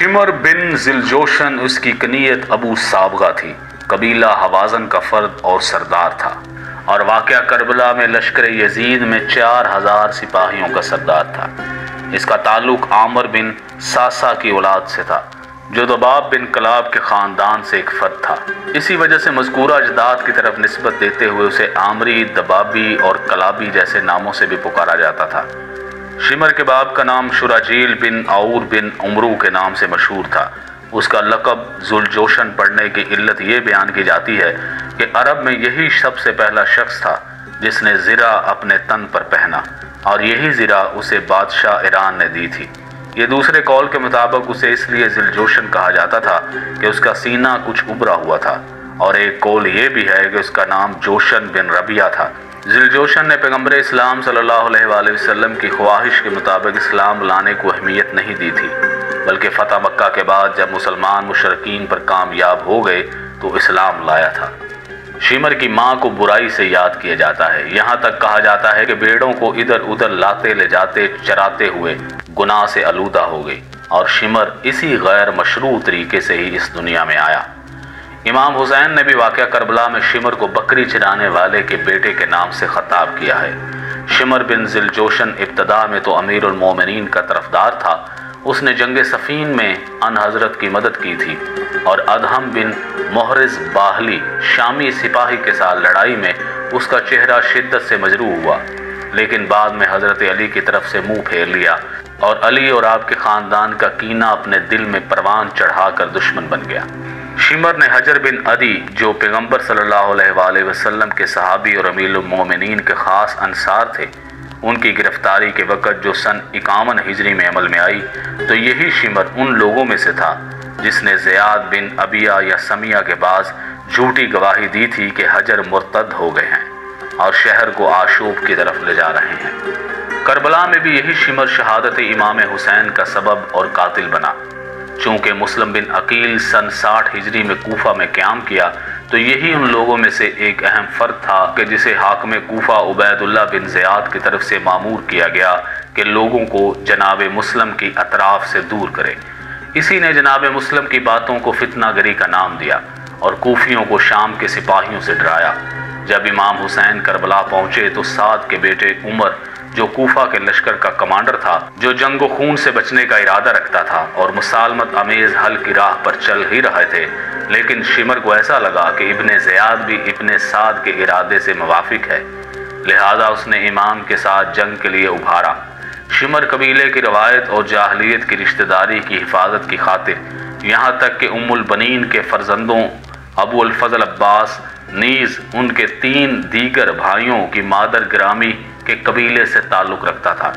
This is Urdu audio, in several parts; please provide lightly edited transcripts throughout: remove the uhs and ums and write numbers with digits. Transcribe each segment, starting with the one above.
شمر بن ذیلجوشن اس کی کنیت ابو سابغہ تھی، قبیلہ حوازن کا فرد اور سردار تھا، اور واقعہ کربلا میں لشکر یزید میں 4000 سپاہیوں کا سردار تھا۔ اس کا تعلق عامر بن ساسا کی اولاد سے تھا، جو دباب بن کلاب کے خاندان سے ایک فرد تھا۔ اسی وجہ سے مذکورہ اجداد کی طرف نسبت دیتے ہوئے اسے عامری، دبابی اور کلابی جیسے ناموں سے بھی پکارا جاتا تھا۔ شمر کے باپ کا نام شراجیل بن عور بن عمرو کے نام سے مشہور تھا۔ اس کا لقب ذوالجوشن پڑھنے کی علت یہ بیان کی جاتی ہے کہ عرب میں یہی سب سے پہلا شخص تھا جس نے زرہ اپنے تن پر پہنا، اور یہی زرہ اسے بادشاہ ایران نے دی تھی۔ یہ دوسرے قول کے مطابق اسے اس لیے ذیلجوشن کہا جاتا تھا کہ اس کا سینہ کچھ ابھرا ہوا تھا، اور ایک قول یہ بھی ہے کہ اس کا نام جوشن بن ربیعہ تھا۔ ذیلجوشن نے پیغمبر اسلام صلی اللہ علیہ وآلہ وسلم کی خواہش کے مطابق اسلام لانے کو اہمیت نہیں دی تھی، بلکہ فتح مکہ کے بعد جب مسلمان مشرکین پر کامیاب ہو گئے تو اسلام لایا تھا۔ شمر کی ماں کو برائی سے یاد کیا جاتا ہے، یہاں تک کہا جاتا ہے کہ بیڑوں کو ادھر ادھر لاتے لے جاتے چراتے ہوئے گناہ سے آلودہ ہو گئی، اور شمر اسی غیر مشروع طریقے سے ہی اس دنیا میں آیا۔ امام حسین نے بھی واقعہ کربلا میں شمر کو بکری چرانے والے کے بیٹے کے نام سے خطاب کیا ہے۔ شمر بن ذیلجوشن ابتدا میں تو امیر المومنین کا طرفدار تھا، اس نے جنگ صفین میں ان حضرت کی مدد کی تھی، اور ادہم بن محرز باہلی شامی سپاہی کے ساتھ لڑائی میں اس کا چہرہ شدت سے مجروح ہوا، لیکن بعد میں حضرت علی کی طرف سے منہ پھیر لیا، اور علی اور آپ کے خاندان کا کینہ اپنے دل میں پروان چڑھا کر دشمن بن گیا۔ شمر نے حجر بن عدی، جو پیغمبر صلی اللہ علیہ وآلہ وسلم کے صحابی اور امیر المومنین کے خاص انصار تھے، ان کی گرفتاری کے وقت جو سن 51 ہجری میں عمل میں آئی، تو یہی شمر ان لوگوں میں سے تھا جس نے زیاد بن ابیہ یا سمیہ کے بعد جھوٹی گواہی دی تھی کہ حجر مرتد ہو گئے ہیں اور شہر کو آشوب کی طرف لے جا رہے ہیں۔ کربلا میں بھی یہی شمر شہادت امام حسین کا سبب اور قاتل بنا۔ چونکہ مسلم بن عقیل سن 60 ہجری میں کوفہ میں قیام کیا، تو یہی ان لوگوں میں سے ایک اہم فرد تھا کہ جسے حاکم کوفہ عبید اللہ بن زیاد کی طرف سے مامور کیا گیا کہ لوگوں کو جناب مسلم کی اطراف سے دور کرے۔ اسی نے جناب مسلم کی باتوں کو فتنہ گری کا نام دیا اور کوفیوں کو شام کے سپاہیوں سے ڈرایا۔ جب امام حسین کربلا پہنچے تو سعد کے بیٹے عمر، جو کوفہ کے لشکر کا کمانڈر تھا، جو جنگ و خون سے بچنے کا ارادہ رکھتا تھا اور مسالمت امیز حل کی راہ پر چل ہی رہے تھے، لیکن شمر کو ایسا لگا کہ ابن زیاد بھی ابن سعد کے ارادے سے موافق ہے، لہذا اس نے امام کے ساتھ جنگ کے لیے ابھارا۔ شمر قبیلے کی روایت اور جاہلیت کی رشتہ داری کی حفاظت کی خاطر یہاں تک کہ ام البنین کے فرزندوں ابو الفضل عباس نیز ان کے 3 دیگر بھائیوں کی مادر گرامی کے قبیلے سے تعلق رکھتا تھا۔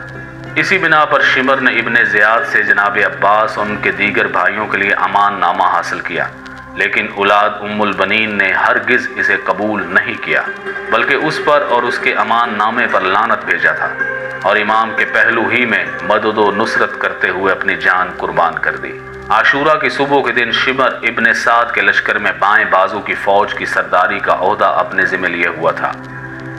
اسی بنا پر شمر نے ابن زیاد سے جناب عباس اور ان کے دیگر بھائیوں کے لیے امان نامہ حاصل کیا، لیکن اولاد ام البنین نے ہرگز اسے قبول نہیں کیا، بلکہ اس پر اور اس کے امان نامے پر لعنت بھیجا تھا، اور امام کے پہلو ہی میں مدد و نصرت کرتے ہوئے اپنی جان قربان کر دی۔ عاشورہ کی صبح کے دن شمر ابن سعد کے لشکر میں بائیں بازو کی فوج کی سرداری کا عہدہ اپنے ذمہ لیے ہوا تھا۔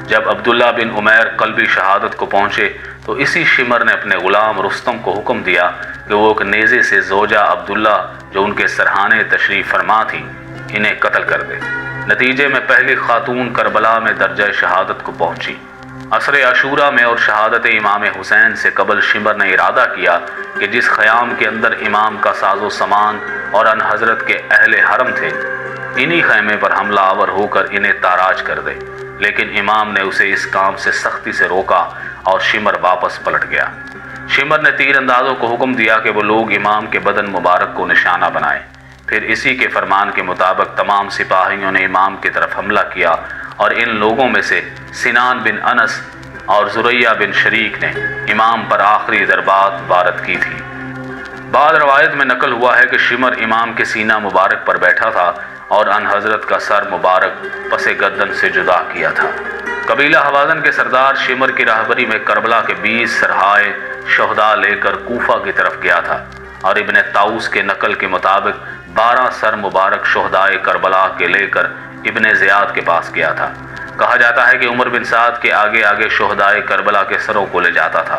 جب عبداللہ بن عمیر قلبی شہادت کو پہنچے تو اسی شمر نے اپنے غلام رستم کو حکم دیا کہ وہ ایک نیزے سے زوجہ عبداللہ جو ان کے سرحانے تشریف فرما تھی انہیں قتل کر دے۔ نتیجے میں پہلی خاتون کربلا میں درجہ شہادت کو پہنچی۔ عصر عاشورہ میں اور شہادت امام حسین سے قبل شمر نے ارادہ کیا کہ جس خیام کے اندر امام کا ساز و سامان اور ان حضرت کے اہل حرم تھے، انہی خیمے پر حملہ آور ہو کر انہیں تاراج کر دے، لیکن امام نے اسے اس کام سے سختی سے روکا اور شمر واپس پلٹ گیا۔ شمر نے تیر اندازوں کو حکم دیا کہ وہ لوگ امام کے بدن مبارک کو نشانہ بنائیں۔ پھر اسی کے فرمان کے مطابق تمام سپاہیوں نے امام کی طرف حملہ کیا، اور ان لوگوں میں سے سنان بن انس اور زریہ بن شریک نے امام پر آخری ضربات وارد کی تھی۔ بعض روایت میں نقل ہوا ہے کہ شمر امام کے سینہ مبارک پر بیٹھا تھا اور ان حضرت کا سر مبارک پس گردن سے جدا کیا تھا۔ قبیلہ حوازن کے سردار شمر کی راہبری میں کربلا کے 20 سرہائے شہداء لے کر کوفہ کی طرف گیا تھا، اور ابن طاؤس کے نقل کے مطابق 12 سر مبارک شہداء کربلا کے لے کر ابن زیاد کے پاس گیا تھا۔ کہا جاتا ہے کہ عمر بن سعد کے آگے آگے شہداء کربلا کے سروں کو لے جاتا تھا۔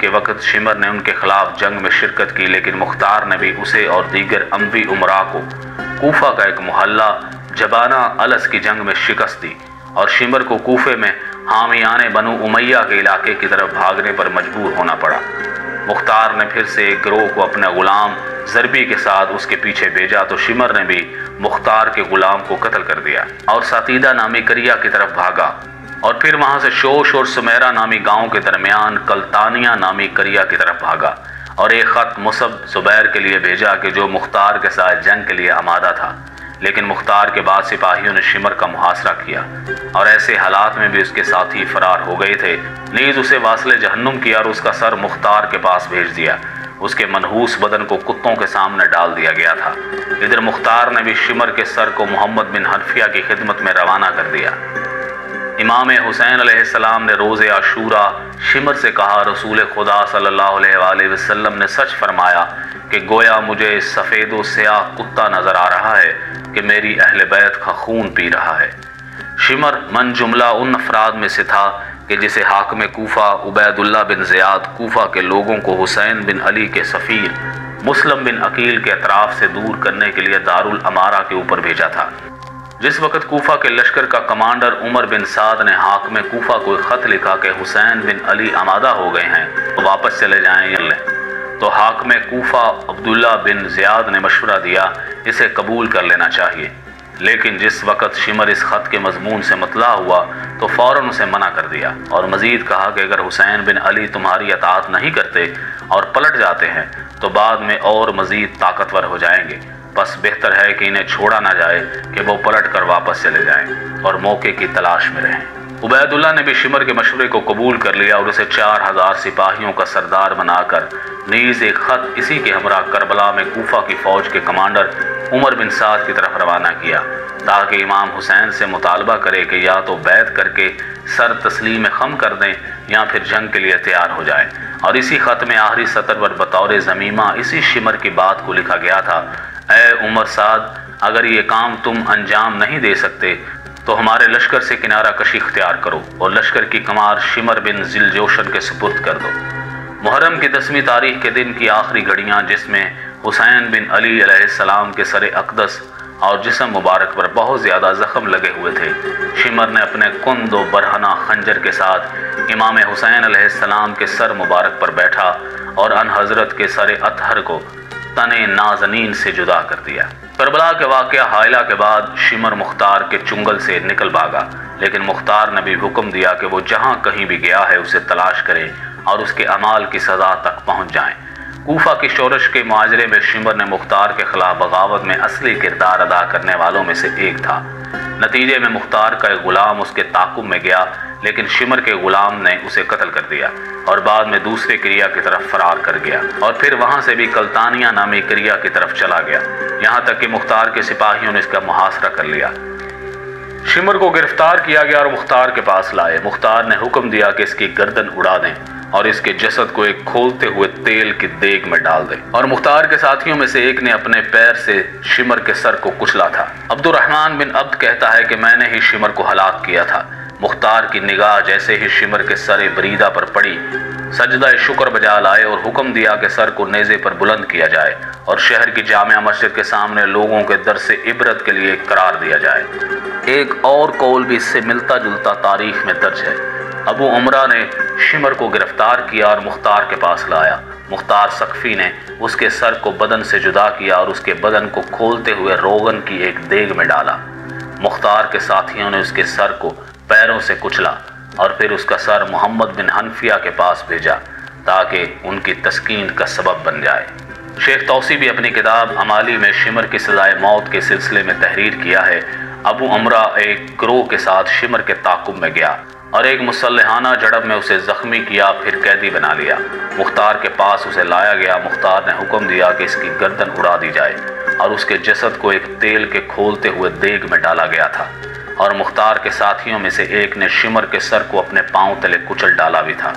کے وقت شمر نے ان کے خلاف جنگ میں شرکت کی، لیکن مختار نے بھی اسے اور دیگر اموی امراء کو کوفہ کا ایک محلہ جبانہ الس کی جنگ میں شکست دی اور شمر کو کوفے میں حامیان بنو امیہ کے علاقے کی طرف بھاگنے پر مجبور ہونا پڑا۔ مختار نے پھر سے ایک گروہ کو اپنے غلام ضربی کے ساتھ اس کے پیچھے بھیجا تو شمر نے بھی مختار کے غلام کو قتل کر دیا اور ساتیدہ نامی کریا کی طرف بھاگا، اور پھر وہاں سے شوش اور سمیرہ نامی گاؤں کے درمیان کلتانیہ نامی کریا کی طرف بھاگا اور ایک خط مصعب زبیر کے لیے بھیجا کہ جو مختار کے ساتھ جنگ کے لیے آمادہ تھا، لیکن مختار کے بعد سپاہیوں نے شمر کا محاصرہ کیا اور ایسے حالات میں بھی اس کے ساتھی فرار ہو گئے تھے، نیز اسے واصل جہنم کیا اور اس کا سر مختار کے پاس بھیج دیا۔ اس کے منحوس بدن کو کتوں کے سامنے ڈال دیا گیا تھا۔ ادھر مختار نے بھی شمر کے سر کو محمد بن حنفیہ کی خدمت میں روانہ کر دیا۔ امام حسین علیہ السلام نے روز عاشورہ شمر سے کہا، رسول خدا صلی اللہ علیہ وآلہ وسلم نے سچ فرمایا کہ گویا مجھے سفید و سیاہ کتا نظر آ رہا ہے کہ میری اہل بیت کا خون پی رہا ہے۔ شمر من جملہ ان افراد میں سے تھا کہ جسے حاکم کوفہ عبید اللہ بن زیاد کوفہ کے لوگوں کو حسین بن علی کے سفیر مسلم بن عقیل کے اطراف سے دور کرنے کے لیے دارالامارہ کے اوپر بھیجا تھا۔ جس وقت کوفہ کے لشکر کا کمانڈر عمر بن سعد نے حاکم کوفہ کو ایک خط لکھا کہ حسین بن علی آمادہ ہو گئے ہیں تو واپس چلے جائیں یا لیں، تو حاکم کوفہ عبداللہ بن زیاد نے مشورہ دیا اسے قبول کر لینا چاہیے، لیکن جس وقت شمر اس خط کے مضمون سے مطلع ہوا تو فوراً اسے منع کر دیا اور مزید کہا کہ اگر حسین بن علی تمہاری اطاعت نہیں کرتے اور پلٹ جاتے ہیں تو بعد میں اور مزید طاقتور ہو جائیں گے، بس بہتر ہے کہ انہیں چھوڑا نہ جائے کہ وہ پلٹ کر واپس چلے جائیں اور موقع کی تلاش میں رہیں۔ عبید اللہ نے بھی شمر کے مشورے کو قبول کر لیا اور اسے 4000 سپاہیوں کا سردار بنا کر نیز ایک خط اسی کے ہمراہ کربلا میں کوفہ کی فوج کے کمانڈر عمر بن سعد کی طرف روانہ کیا تاکہ امام حسین سے مطالبہ کرے کہ یا تو بیعت کر کے سر تسلیم خم کر دیں یا پھر جنگ کے لیے تیار ہو جائیں۔ اور اسی خط میں آخری سطر پر بطور ضمیمہ اسی شمر کی بات کو لکھا گیا تھا، اے عمر سعد، اگر یہ کام تم انجام نہیں دے سکتے تو ہمارے لشکر سے کنارہ کشی اختیار کرو اور لشکر کی کمار شمر بن ذیلجوشن کے سپرد کر دو۔ محرم کی 10ویں تاریخ کے دن کی آخری گھڑیاں جس میں حسین بن علی علیہ السلام کے سر اقدس اور جسم مبارک پر بہت زیادہ زخم لگے ہوئے تھے، شمر نے اپنے کند و برہنہ خنجر کے ساتھ امام حسین علیہ السلام کے سر مبارک پر بیٹھا اور ان حضرت کے سر اطہر کو تن نازنین سے جدا کر دیا۔ کربلا کے واقعہ حائلہ کے بعد شمر مختار کے چنگل سے نکل بھاگا، لیکن مختار نے بھی حکم دیا کہ وہ جہاں کہیں بھی گیا ہے اسے تلاش کرے اور اس کے اعمال کی سزا تک پہنچ جائیں۔ کوفہ کی شورش کے معاجرے میں شمر نے مختار کے خلاف بغاوت میں اصلی کردار ادا کرنے والوں میں سے ایک تھا۔ نتیجے میں مختار کا ایک غلام اس کے تعاقب میں گیا، لیکن شمر کے غلام نے اسے قتل کر دیا اور بعد میں دوسرے کریا کی طرف فرار کر گیا اور پھر وہاں سے بھی کلتانیہ نامی کریا کی طرف چلا گیا، یہاں تک کہ مختار کے سپاہیوں نے اس کا محاصرہ کر لیا۔ شمر کو گرفتار کیا گیا اور مختار کے پاس لائے۔ مختار نے حکم دیا کہ اس کی گردن اڑا دیں اور اس کے جسد کو ایک کھولتے ہوئے تیل کی دیگ میں ڈال دیں، اور مختار کے ساتھیوں میں سے ایک نے اپنے پیر سے شمر کے سر کو کچلا تھا۔ عبد الرحمن بن عبد کہتا ہے کہ میں نے ہی شمر کو ہلاک کیا تھا۔ مختار کی نگاہ جیسے ہی شمر کے سر بریدہ پر پڑی، سجدہ شکر بجا لائے اور حکم دیا کہ سر کو نیزے پر بلند کیا جائے اور شہر کی جامع مسجد کے سامنے لوگوں کے درس عبرت کے لیے قرار دیا جائے۔ ایک اور قول بھی اس سے ملتا جلتا تاریخ میں درج ہے۔ ابو عمرہ نے شمر کو گرفتار کیا اور مختار کے پاس لایا۔ مختار سقفی نے اس کے سر کو بدن سے جدا کیا اور اس کے بدن کو کھولتے ہوئے روغن کی ایک دیگ میں ڈالا۔ مختار کے ساتھیوں نے اس کے سر کو پیروں سے کچلا اور پھر اس کا سر محمد بن حنفیہ کے پاس بھیجا تاکہ ان کی تسکین کا سبب بن جائے۔ شیخ توسی بھی اپنی کتاب امالی میں شمر کی سزائے موت کے سلسلے میں تحریر کیا ہے۔ ابو عمرہ ایک گروہ کے ساتھ شمر کے تعاقب میں گیا اور ایک مسلحانہ جھڑپ میں اسے زخمی کیا، پھر قیدی بنا لیا۔ مختار کے پاس اسے لایا گیا۔ مختار نے حکم دیا کہ اس کی گردن اڑا دی جائے اور اس کے جسد کو ایک تیل کے کھولتے ہوئے دیگ میں ڈالا گیا تھا، اور مختار کے ساتھیوں میں سے ایک نے شمر کے سر کو اپنے پاؤں تلے کچل ڈالا بھی تھا۔